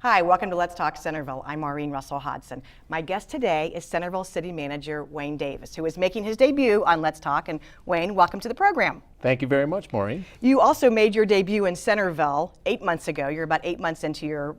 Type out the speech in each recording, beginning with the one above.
Hi, welcome to Let's Talk Centerville. I'm Maureen Hodgson. My guest today is Centerville City Manager Wayne Davis, who is making his debut on Let's Talk. And Wayne, welcome to the program. Thank you very much, Maureen. You also made your debut in Centerville 8 months ago. You're about 8 months into your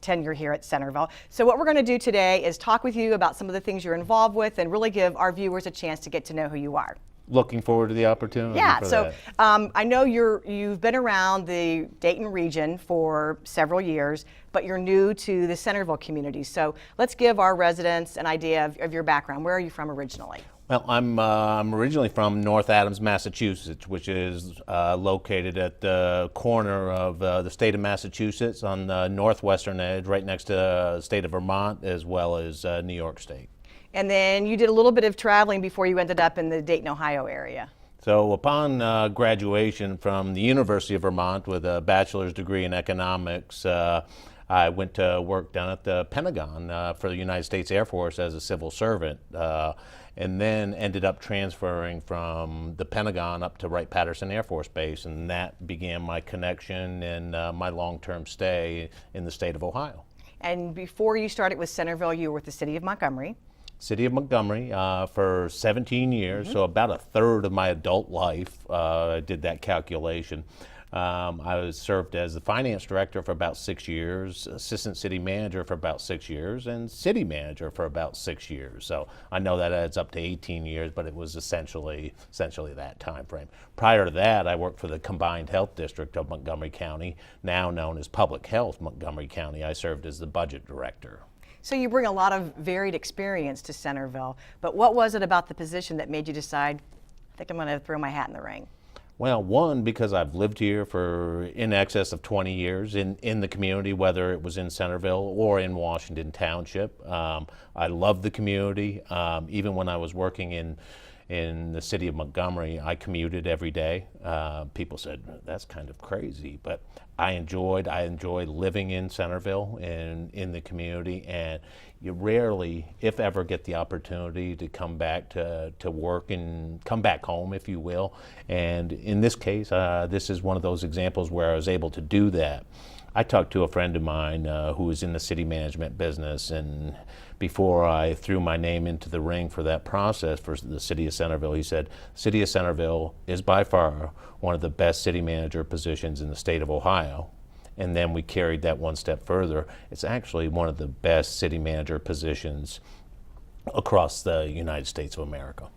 tenure here at Centerville. So what we're going to do today is talk with you about some of the things you're involved with and really give our viewers a chance to get to know who you are. Looking forward to the opportunity. Yeah, for so that. I know you've been around the Dayton region for several years, but you're new to the Centerville community. So let's give our residents an idea of your background. Where are you from originally? Well, I'm originally from North Adams, Massachusetts, which is located at the corner of the state of Massachusetts on the northwestern edge, right next to the state of Vermont, as well as New York State. And then you did a little bit of traveling before you ended up in the Dayton, Ohio area. So upon graduation from the University of Vermont with a bachelor's degree in economics, I went to work down at the Pentagon for the United States Air Force as a civil servant, and then ended up transferring from the Pentagon up to Wright-Patterson Air Force Base, and that began my connection and my long-term stay in the state of Ohio. And before you started with Centerville, you were with the city of Montgomery. City of Montgomery for 17 years, so about a third of my adult life. I did that calculation. I served as the finance director for about 6 years, assistant city manager for about 6 years, and city manager for about 6 years. So I know that adds up to 18 years, but it was essentially that time frame. Prior to that, I worked for the Combined Health District of Montgomery County, now known as Public Health Montgomery County. I served as the budget director. So you bring a lot of varied experience to Centerville, but what was it about the position that made you decide, I think I'm going to throw my hat in the ring? Well, one, because I've lived here for in excess of 20 years in the community, whether it was in Centerville or in Washington Township. I love the community. Even when I was working in the city of Montgomery, I commuted every day. People said, that's kind of crazy, but I enjoyed living in Centerville and in the community, and you rarely, if ever, get the opportunity to come back to work and come back home, if you will. And in this case, this is one of those examples where I was able to do that. I talked to a friend of mine who was in the city management business, and before I threw my name into the ring for that process for the city of Centerville, he said, City of Centerville is by far one of the best city manager positions in the state of Ohio. And then we carried that one step further. It's actually one of the best city manager positions across the United States of America.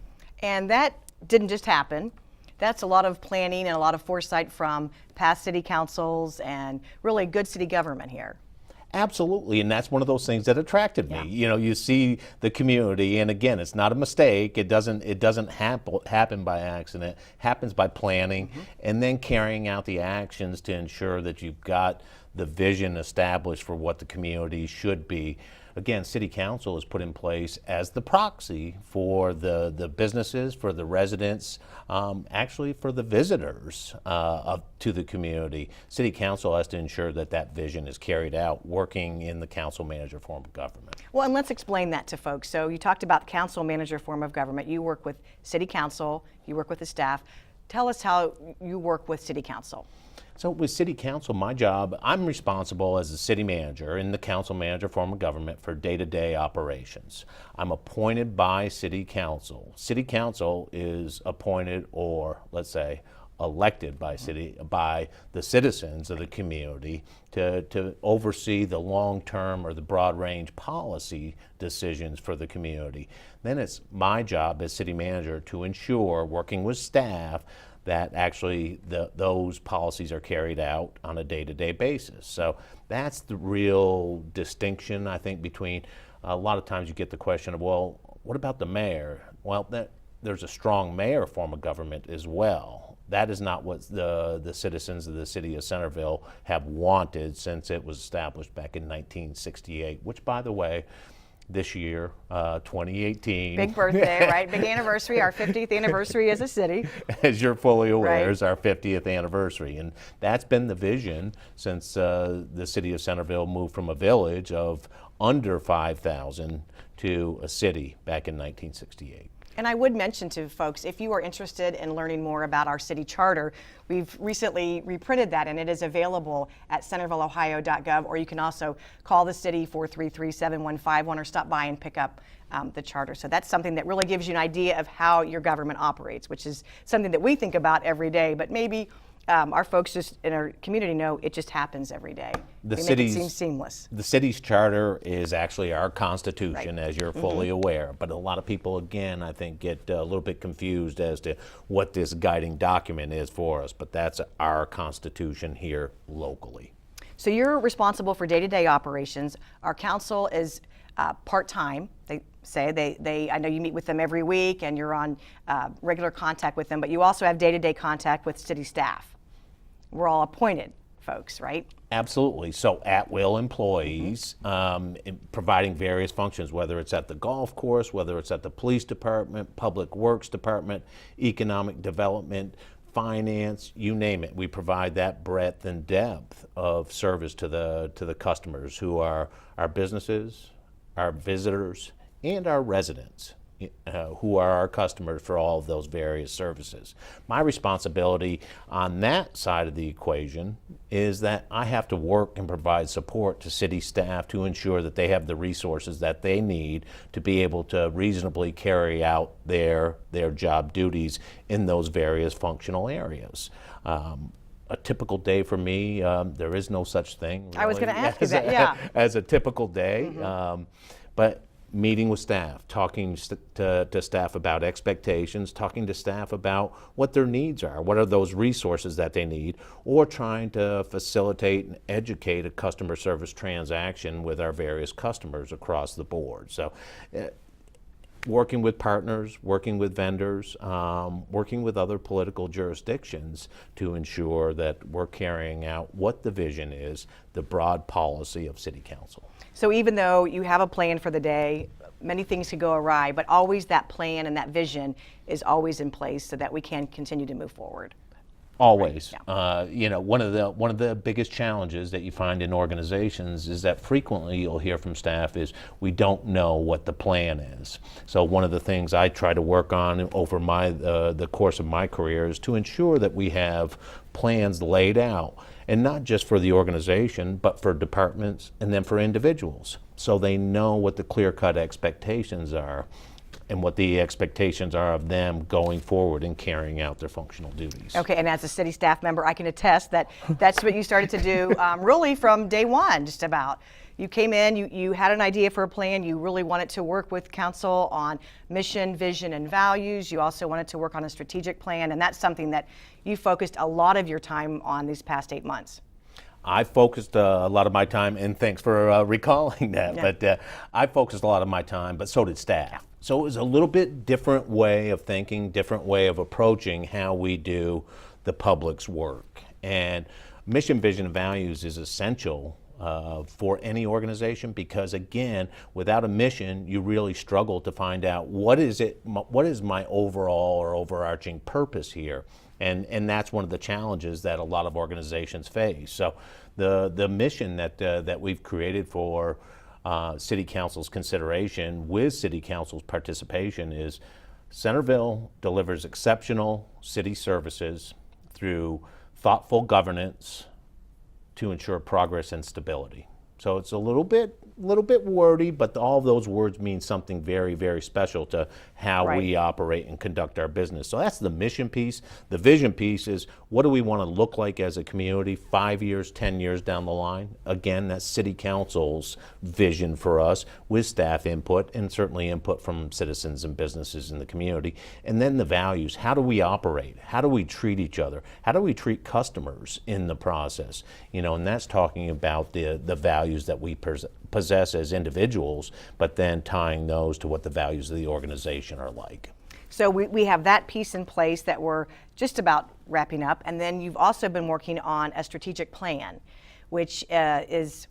And that didn't just happen. That's a lot of planning and a lot of foresight from past city councils and really good city government here. Absolutely, and that's one of those things that attracted me. Yeah. You know, you see the community, and again, it's not a mistake. It doesn't happen by accident. It happens by planning and then carrying out the actions to ensure that you've got the vision established for what the community should be. Again, City Council is put in place as the proxy for the businesses, for the residents, actually for the visitors to the community. City Council has to ensure that that vision is carried out, working in the council manager form of government. Well, and let's explain that to folks. So you talked about council manager form of government. You work with City Council, you work with the staff. Tell us how you work with City Council. So with City Council, my job, I'm responsible as a city manager in the council manager form of government for day-to-day operations. I'm appointed by City Council. City Council is appointed, or let's say elected by the citizens of the community to oversee the long-term or the broad-range policy decisions for the community. Then it's my job as city manager to ensure, working with staff, that actually those policies are carried out on a day-to-day basis. So that's the real distinction, I think, between a lot of times you get the question of, well, what about the mayor? Well, there's a strong mayor form of government as well. That is not what the citizens of the city of Centerville have wanted since it was established back in 1968, which, by the way, this year, 2018. Big birthday, right? Big anniversary, our 50th anniversary as a city. As you're fully aware, Right. is our 50th anniversary. And that's been the vision since the city of Centerville moved from a village of under 5,000 to a city back in 1968. And I would mention to folks, if you are interested in learning more about our city charter, we've recently reprinted that and it is available at centervilleohio.gov, or you can also call the city 433-7151 or stop by and pick up the charter. So that's something that really gives you an idea of how your government operates, which is something that we think about every day, but maybe our folks just in our community know it just happens every day. The Make it city's seem seamless. The city's charter is actually our constitution, Right. as you're fully aware. But a lot of people, again, I think, get a little bit confused as to what this guiding document is for us. But that's our constitution here locally. So you're responsible for day-to-day operations. Our council is part-time. They say I know you meet with them every week and you're on regular contact with them, but you also have day-to-day contact with city staff. We're all appointed folks, right? Absolutely. So at-will employees providing various functions, whether it's at the golf course, whether it's at the police department, public works department, economic development, finance, you name it. We provide that breadth and depth of service to the customers who are our businesses, our visitors, and our residents, who are our customers for all of those various services. My responsibility on that side of the equation is that I have to work and provide support to city staff to ensure that they have the resources that they need to be able to reasonably carry out their job duties in those various functional areas. A typical day for me, there is no such thing. Really, I was going to ask you that, yeah. As a typical day, but meeting with staff, talking to staff about expectations, talking to staff about what their needs are, what are those resources that they need, or trying to facilitate and educate a customer service transaction with our various customers across the board. So working with partners, working with vendors, working with other political jurisdictions to ensure that we're carrying out what the vision is, the broad policy of City Council. So even though you have a plan for the day, many things could go awry, but always that plan and that vision is always in place so that we can continue to move forward. Always. Right. Yeah. One of the biggest challenges that you find in organizations is that frequently you'll hear from staff is we don't know what the plan is. So one of the things I try to work on over the course of my career is to ensure that we have plans laid out, and not just for the organization, but for departments and then for individuals, so they know what the clear-cut expectations are and what the expectations are of them going forward and carrying out their functional duties. Okay, and as a city staff member, I can attest that that's what you started to do really from day one, just about. You came in, you had an idea for a plan, you really wanted to work with council on mission, vision, and values. You also wanted to work on a strategic plan, and that's something that you focused a lot of your time on these past 8 months. I focused a lot of my time, and thanks for recalling that, Yeah. but I focused a lot of my time, but so did staff. So it was a little bit different way of thinking, different way of approaching how we do the public's work. And mission, vision, and values is essential for any organization, because again, without a mission, you really struggle to find out what is my overall or overarching purpose here. And that's one of the challenges that a lot of organizations face. So the mission that we've created for City Council's consideration with City Council's participation is Centerville delivers exceptional city services through thoughtful governance to ensure progress and stability. So it's a little bit wordy, but all of those words mean something very, very special to how Right. we operate and conduct our business. So that's the mission piece. The vision piece is what do we want to look like as a community 5 years, 10 years down the line? Again, that's City Council's vision for us with staff input and certainly input from citizens and businesses in the community. And then the values. How do we operate? How do we treat each other? How do we treat customers in the process? And that's talking about the values that we possess as individuals, but then tying those to what the values of the organization are like. So we have that piece in place that we're just about wrapping up, and then you've also been working on a strategic plan, which is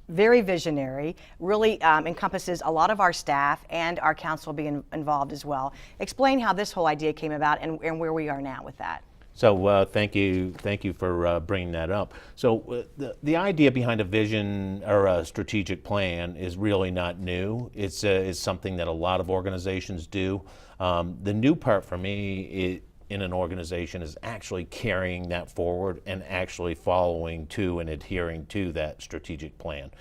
very visionary, really encompasses a lot of our staff and our council being involved as well. Explain how this whole idea came about and where we are now with that. So thank you for bringing that up. So the idea behind a vision or a strategic plan is really not new. It's something that a lot of organizations do. The new part for me in an organization is actually carrying that forward and actually following to and adhering to that strategic plan.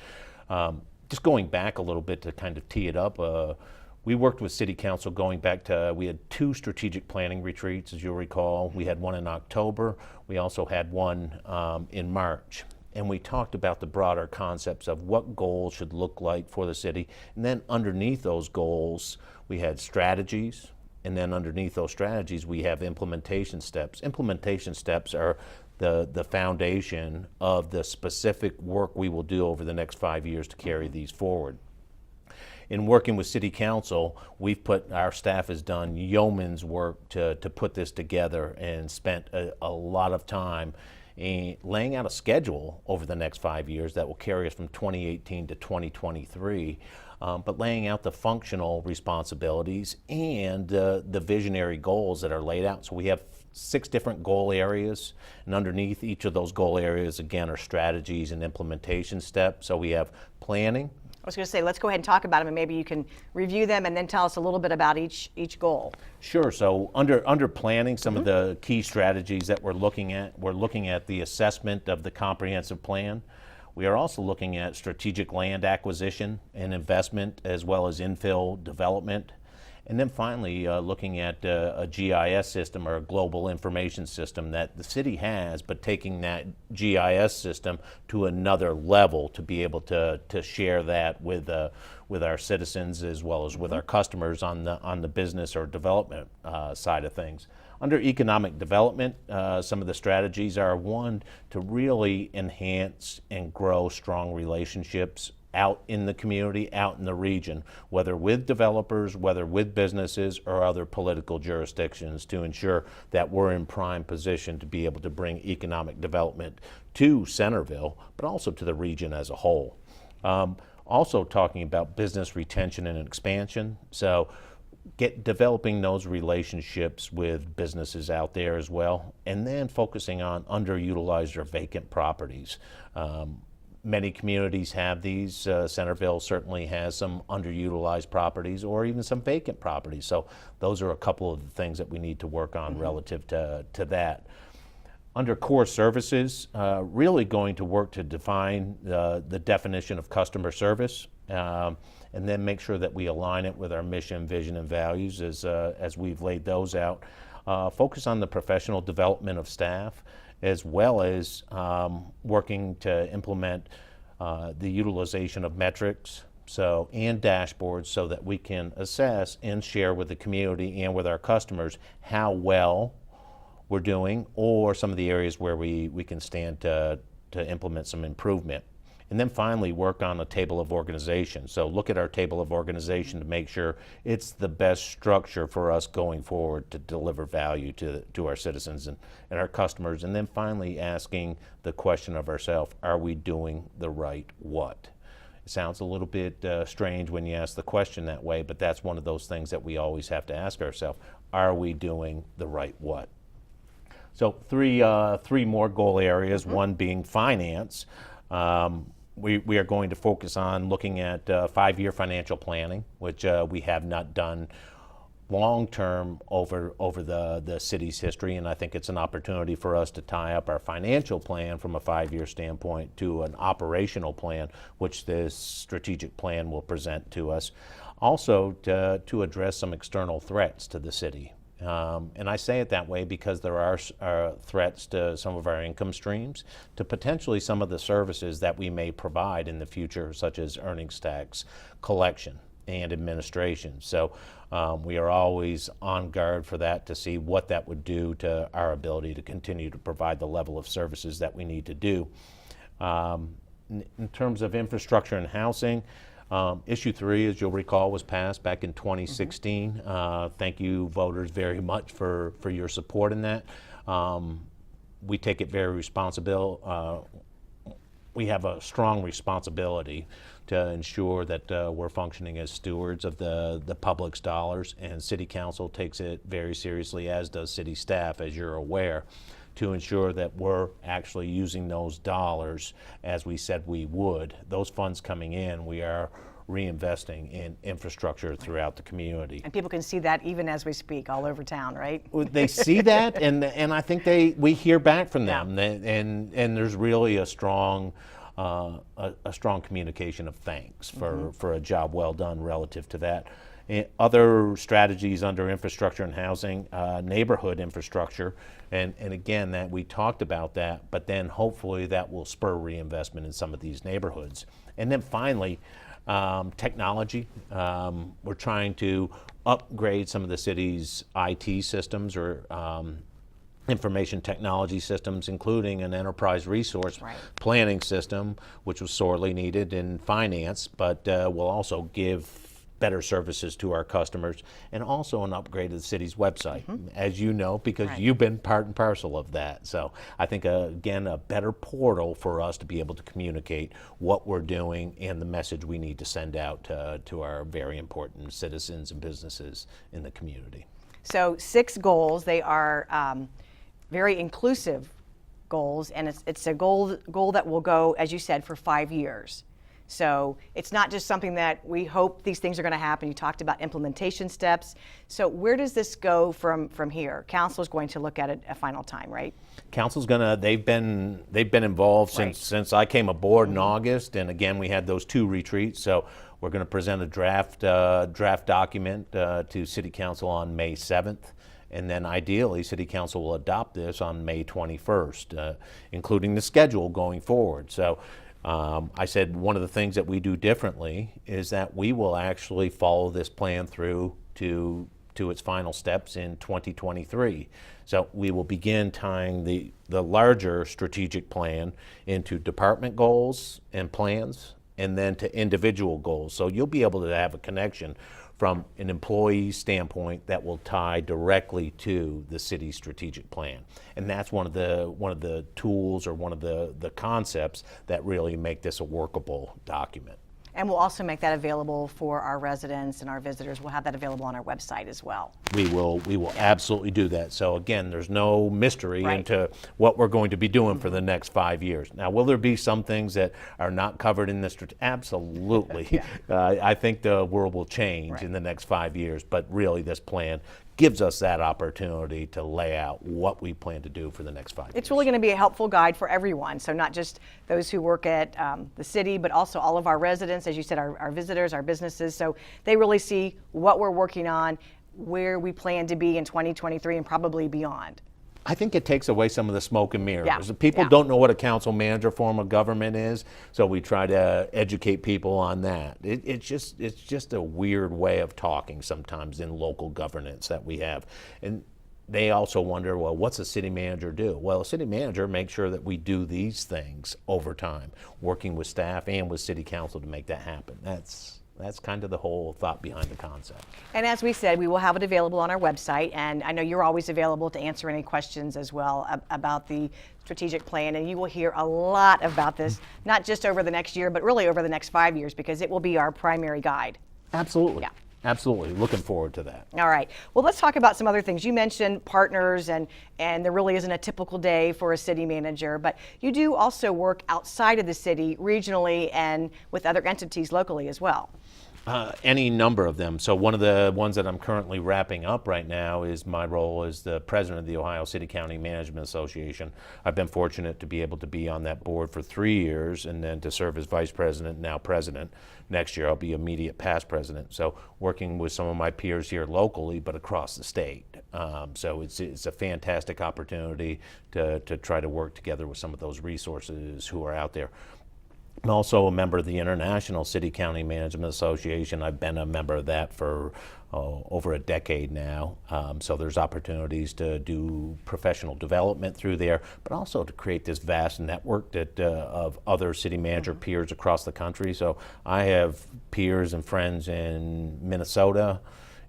Just going back a little bit to kind of tee it up, we worked with City Council going back to, we had 2 strategic planning retreats, as you'll recall. We had one in October. We also had one in March. And we talked about the broader concepts of what goals should look like for the city. And then underneath those goals, we had strategies. And then underneath those strategies, we have implementation steps. Implementation steps are the foundation of the specific work we will do over the next 5 years to carry these forward. In working with City Council, our staff has done yeoman's work to put this together and spent a lot of time laying out a schedule over the next 5 years that will carry us from 2018 to 2023, but laying out the functional responsibilities and the visionary goals that are laid out. So we have 6 different goal areas, and underneath each of those goal areas, again, are strategies and implementation steps. So we have planning. I was going to say, let's go ahead and talk about them, and maybe you can review them and then tell us a little bit about each goal. Sure. So under planning, some of the key strategies that we're looking at the assessment of the comprehensive plan. We are also looking at strategic land acquisition and investment, as well as infill development. And then finally, looking at a GIS system or a global information system that the city has, but taking that GIS system to another level to be able to share that with our citizens as well as with our customers on the business or development side of things. Under economic development, some of the strategies are, one, to really enhance and grow strong relationships out in the community, out in the region, whether with developers, whether with businesses or other political jurisdictions, to ensure that we're in prime position to be able to bring economic development to Centerville, but also to the region as a whole. Also talking about business retention and expansion. So developing those relationships with businesses out there as well, and then focusing on underutilized or vacant properties. Many communities have these. Centerville certainly has some underutilized properties or even some vacant properties. So those are a couple of the things that we need to work on relative to that. Under core services, really going to work to define the definition of customer service, and then make sure that we align it with our mission, vision, and values as we've laid those out. Focus on the professional development of staff, as well as working to implement the utilization of metrics and dashboards so that we can assess and share with the community and with our customers how well we're doing, or some of the areas where we can stand to implement some improvement. And then finally, work on a table of organization. So look at our table of organization to make sure it's the best structure for us going forward to deliver value to our citizens and our customers. And then finally, asking the question of ourselves, are we doing the right what? It sounds a little bit strange when you ask the question that way, but that's one of those things that we always have to ask ourselves. Are we doing the right what? So three more goal areas, one being finance. We are going to focus on looking at 5-year financial planning, which we have not done long-term over the city's history, and I think it's an opportunity for us to tie up our financial plan from a 5-year standpoint to an operational plan, which this strategic plan will present to us. Also, to address some external threats to the city. And I say it that way because there are threats to some of our income streams, to potentially some of the services that we may provide in the future, such as earnings tax collection and administration. So we are always on guard for that to see what that would do to our ability to continue to provide the level of services that we need to do. In terms of infrastructure and housing, Issue 3, as you'll recall, was passed back in 2016. Thank you, voters, very much for your we have a strong responsibility to ensure that we're functioning as stewards of the public's dollars, and City Council takes it very seriously, as does city staff, as you're aware, to ensure that we're actually using those dollars as we said we would. Those funds coming in, we are reinvesting in infrastructure throughout the community. And people can see that even as we speak all over town, right? They see that, and I think we hear back from them, and there's really a strong communication of thanks for a job well done relative to that. Other strategies under infrastructure and housing, neighborhood infrastructure, and again, that we talked about that, but then hopefully that will spur reinvestment in some of these neighborhoods. And then finally, technology. We're trying to upgrade some of the city's IT systems or information technology systems, including an enterprise resource planning system, which was sorely needed in finance, but will also give better services to our customers, and also an upgrade of the city's website, as you know, because you've been part and parcel of that. So I think, again, a better portal for us to be able to communicate what we're doing and the message we need to send out to our very important citizens and businesses in the community. So 6 goals. They are very inclusive goals, and it's a goal that will go, as you said, for 5 years. So it's not just something that we hope these things are going to happen. You talked about implementation steps. So where does this go from here? Council is going to look at it a final time, right? Council's they've been involved since I came aboard in August, and again we had those 2 retreats. So we're going to present a draft document to City Council on May 7th. And then ideally, City Council will adopt this on May 21st, including the schedule going forward. So I said one of the things that we do differently is that we will actually follow this plan through to its final steps in 2023. So we will begin tying the larger strategic plan into department goals and plans, and then to individual goals. So you'll be able to have a connection from an employee standpoint that will tie directly to the city's strategic plan. And that's one of the tools, or one of the concepts that really make this a workable document. And we'll also make that available for our residents and our visitors. We'll have that available on our website as well. We will absolutely do that. So again, there's no mystery into what we're going to be doing for the next 5 years. Now, will there be some things that are not covered in this? Absolutely. I think the world will change in the next 5 years, but really this plan gives us that opportunity to lay out what we plan to do for the next 5 years. It's really going to be a helpful guide for everyone. So not just those who work at the city, but also all of our residents, as you said, our visitors, our businesses. So they really see what we're working on, where we plan to be in 2023 and probably beyond. I think it takes away some of the smoke and mirrors. People don't know what a council manager form of government is, so we try to educate people on that. It's just a weird way of talking sometimes in local governance that we have. And they also wonder, well, what's a city manager do? Well, a city manager makes sure that we do these things over time, working with staff and with city council to make that happen. That's kind of the whole thought behind the concept. And as we said, we will have it available on our website, and I know you're always available to answer any questions as well about the strategic plan, and you will hear a lot about this, not just over the next year, but really over the next 5 years, because it will be our primary guide. Absolutely. Yeah. Absolutely. Looking forward to that. All right. Well, let's talk about some other things. You mentioned partners, and there really isn't a typical day for a city manager, but you do also work outside of the city, regionally, and with other entities locally as well. Any number of them. So one of the ones that I'm currently wrapping up right now is my role as the president of the Ohio City County Management Association. I've been fortunate to be able to be on that board for 3 years, and then to serve as vice president, now president. Next year I'll be immediate past president. So working with some of my peers here locally, but across the state. So it's a fantastic opportunity to try to work together with some of those resources who are out there. I'm also a member of the International City County Management Association. I've been a member of that for over a decade now. So there's opportunities to do professional development through there, but also to create this vast network of other city manager peers across the country. So I have peers and friends in Minnesota,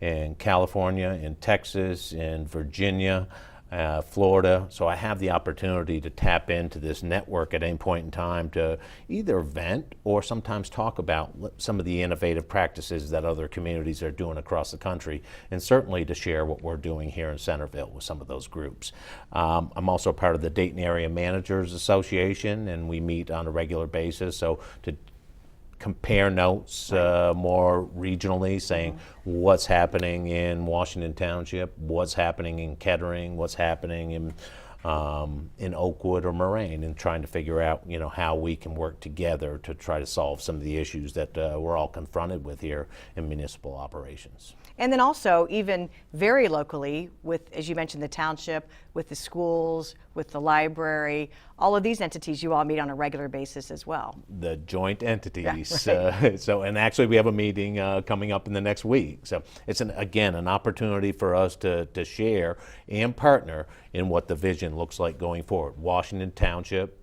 in California, in Texas, in Virginia, Florida. So I have the opportunity to tap into this network at any point in time to either vent or sometimes talk about some of the innovative practices that other communities are doing across the country, and certainly to share what we're doing here in Centerville with some of those groups. I'm also part of the Dayton Area Managers Association, and we meet on a regular basis. So to compare notes more regionally, saying what's happening in Washington Township, what's happening in Kettering, what's happening in Oakwood or Maureen, and trying to figure out how we can work together to try to solve some of the issues that we're all confronted with here in municipal operations. And then also, even very locally, with, as you mentioned, the township, with the schools, with the library, all of these entities you all meet on a regular basis as well. The joint entities. Yeah, right. And actually we have a meeting coming up in the next week. So it's, again, an opportunity for us to share and partner in what the vision looks like going forward. Washington Township,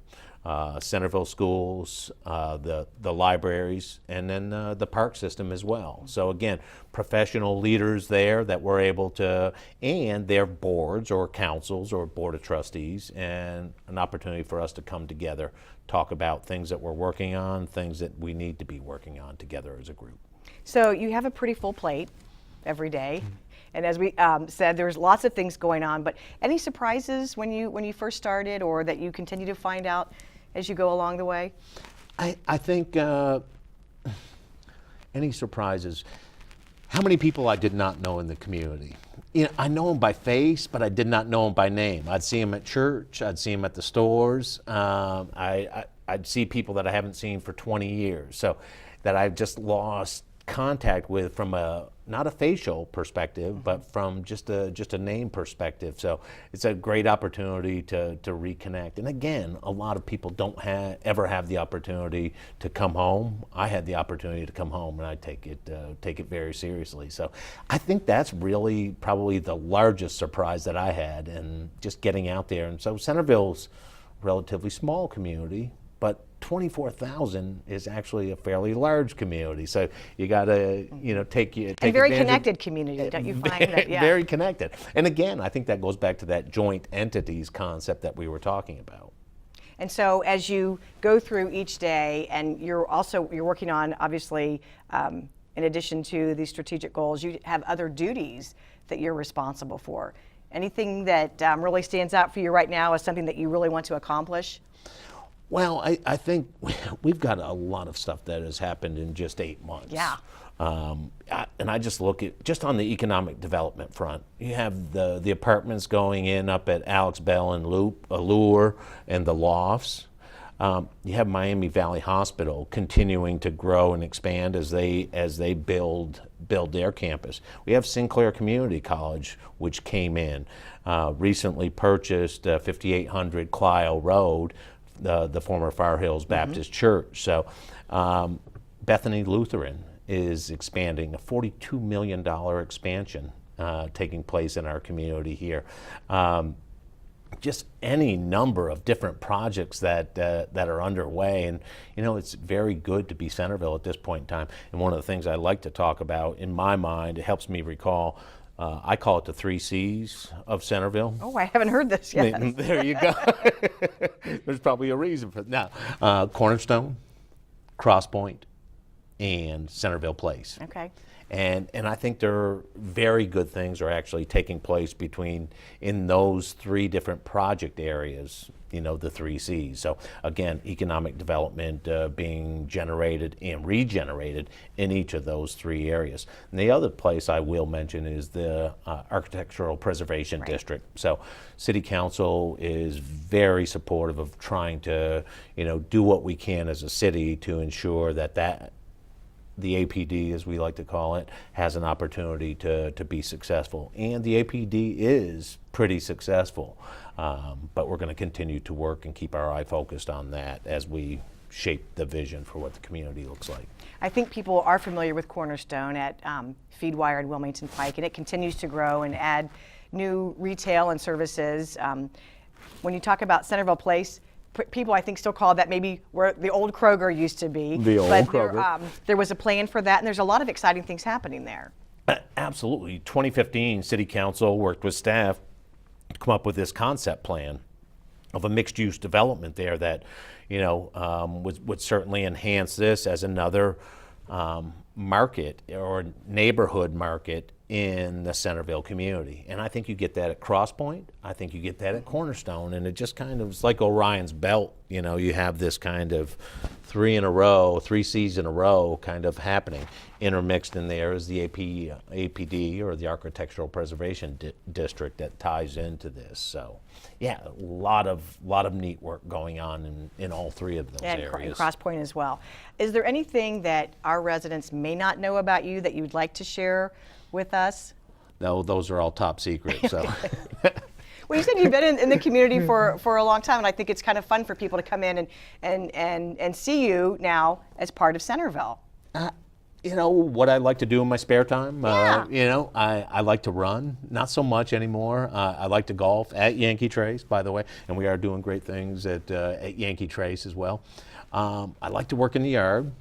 Centerville schools, the libraries, and then the park system as well. So again, professional leaders there that we're able to, and their boards or councils or board of trustees, and an opportunity for us to come together, talk about things that we're working on, things that we need to be working on together as a group. So you have a pretty full plate every day. And as we said, there's lots of things going on, but any surprises when you first started, or that you continue to find out as you go along the way? I think any surprises, how many people I did not know in the community. I know them by face, but I did not know them by name. I'd see them at church, I'd see them at the stores, I'd see people that I haven't seen for 20 years, so that I've just lost contact with from not a facial perspective, but from just a name perspective. So it's a great opportunity to reconnect. And again, a lot of people don't ever have the opportunity to come home. I had the opportunity to come home, and I take it very seriously. So I think that's really probably the largest surprise that I had, and just getting out there. And so Centerville's a relatively small community, but 24,000 is actually a fairly large community. So you got to, take and very connected community, don't you find that? Yeah. Very connected. And again, I think that goes back to that joint entities concept that we were talking about. And so as you go through each day, and you're working on, obviously, in addition to these strategic goals, you have other duties that you're responsible for. Anything that really stands out for you right now as something that you really want to accomplish? Well, I think we've got a lot of stuff that has happened in just 8 months. Yeah. And I just look at, just on the economic development front, you have the apartments going in up at Alex Bell and Allure and the Lofts. You have Miami Valley Hospital continuing to grow and expand as they build their campus. We have Sinclair Community College, which came in, recently purchased 5800 Clio Road, the former Far Hills Baptist Church. So Bethany Lutheran is expanding, a $42 million expansion taking place in our community here. Just any number of different projects that are underway, and it's very good to be Centerville at this point in time. And one of the things I like to talk about, in my mind, it helps me recall, I call it the 3 C's of Centerville. Oh, I haven't heard this yet. There you go. There's probably a reason for that. Now, Cornerstone, Crosspoint, and Centerville Place. Okay. And I think there are very good things are actually taking place in those 3 different project areas, the 3 C's. So again, economic development being generated and regenerated in each of those 3 areas. And the other place I will mention is the Architectural Preservation District. So City Council is very supportive of trying to, do what we can as a city to ensure that the APD, as we like to call it, has an opportunity to be successful. And the APD is pretty successful, but we're going to continue to work and keep our eye focused on that as we shape the vision for what the community looks like. I think people are familiar with Cornerstone at Feedwire and Wilmington Pike, and it continues to grow and add new retail and services. When you talk about Centerville Place, people I think still call that maybe where the old Kroger used to be. The old Kroger. There was a plan for that, and there's a lot of exciting things happening there. Absolutely. 2015, City Council worked with staff come up with this concept plan of a mixed-use development there that, would certainly enhance this as another market or neighborhood market in the Centerville community. And I think you get that at Cross Point. I think you get that at Cornerstone. And it just kind of, it's like Orion's belt. You have this kind of 3 C's in a row kind of happening. Intermixed in there is the APD, or the Architectural Preservation District, that ties into this. So, yeah, a lot of neat work going on in all 3 of those areas. And Cross Point as well. Is there anything that our residents may not know about you that you'd like to share with us? No, those are all top secret. So. Well, you said you've been in the community for a long time, and I think it's kind of fun for people to come in and see you now as part of Centerville. What I like to do in my spare time, Yeah. I like to run, not so much anymore. I like to golf at Yankee Trace, by the way, and we are doing great things at Yankee Trace as well. I like to work in the yard.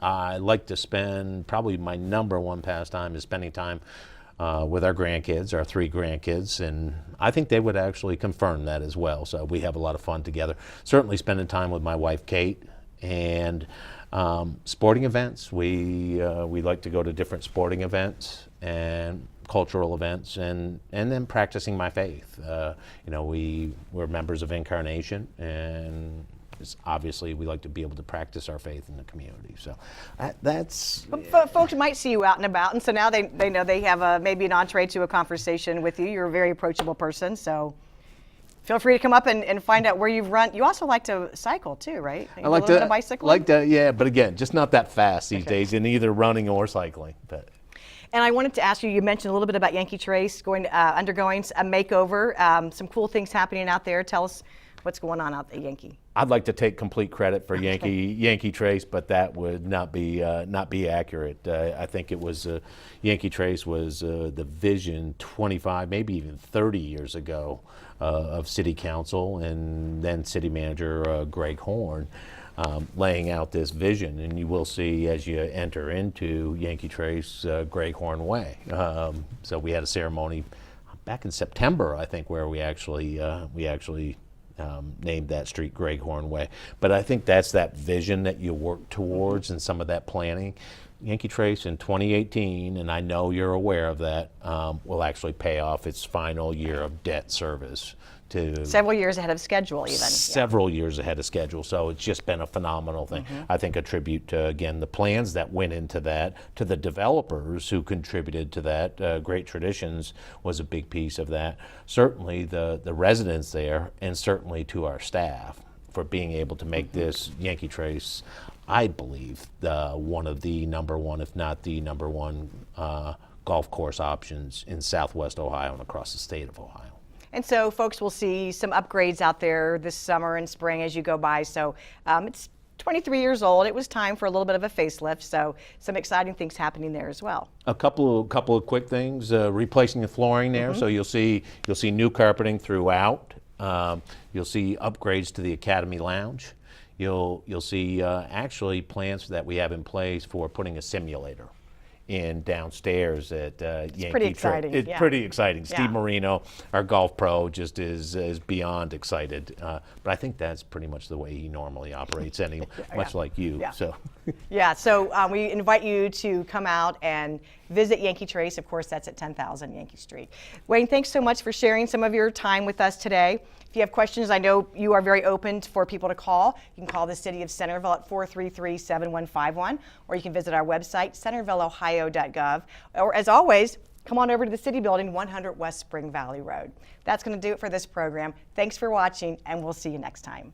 I like to spend, probably my number one pastime is spending time with our grandkids, our 3 grandkids, and I think they would actually confirm that as well. So we have a lot of fun together. Certainly spending time with my wife, Kate, and sporting events. We like to go to different sporting events and cultural events, and then practicing my faith. We're members of Incarnation, and obviously we like to be able to practice our faith in the community. So that's... Folks might see you out and about, and so now they know they have maybe an entree to a conversation with you. You're a very approachable person, so feel free to come up and find out where you've run. You also like to cycle too, right? I like a little bit of bicycling? Yeah, but again, just not that fast these days in either running or cycling. But. And I wanted to ask you mentioned a little bit about Yankee Trace undergoing a makeover, some cool things happening out there. Tell us what's going on out at Yankee. I'd like to take complete credit for Yankee Trace, but that would not be accurate. I think it was Yankee Trace was the vision 25, maybe even 30 years ago of City Council and then City Manager Greg Horn laying out this vision. And you will see as you enter into Yankee Trace, Greg Horn Way. So we had a ceremony back in September, I think, where we actually named that street Greg Horn Way. But I think that's that vision that you work towards and some of that planning. Yankee Trace in 2018, and I know you're aware of that, will actually pay off its final year of debt service. Several years ahead of schedule, even. Several years ahead of schedule, so it's just been a phenomenal thing. I think a tribute to, again, the plans that went into that, to the developers who contributed to that. Great Traditions was a big piece of that. Certainly the residents there, and certainly to our staff for being able to make this Yankee Trace, I believe, one of the number one, if not the number one, golf course options in Southwest Ohio and across the state of Ohio. And so folks will see some upgrades out there this summer and spring as you go by. So it's 23 years old. It was time for a little bit of a facelift. So some exciting things happening there as well. A couple of quick things. Replacing the flooring there. So you'll see new carpeting throughout. You'll see upgrades to the Academy Lounge. You'll see actually plans that we have in place for putting a simulator in downstairs at Yankee. Pretty exciting. It's pretty exciting. Steve Marino, our golf pro, just is beyond excited. But I think that's pretty much the way he normally operates, much like you. Yeah. So. So we invite you to come out and visit Yankee Trace. Of course, that's at 10,000 Yankee Street. Wayne, thanks so much for sharing some of your time with us today. If you have questions, I know you are very open for people to call. You can call the City of Centerville at 433-7151, or you can visit our website, centervilleohio.gov. Or as always, come on over to the City Building, 100 West Spring Valley Road. That's going to do it for this program. Thanks for watching, and we'll see you next time.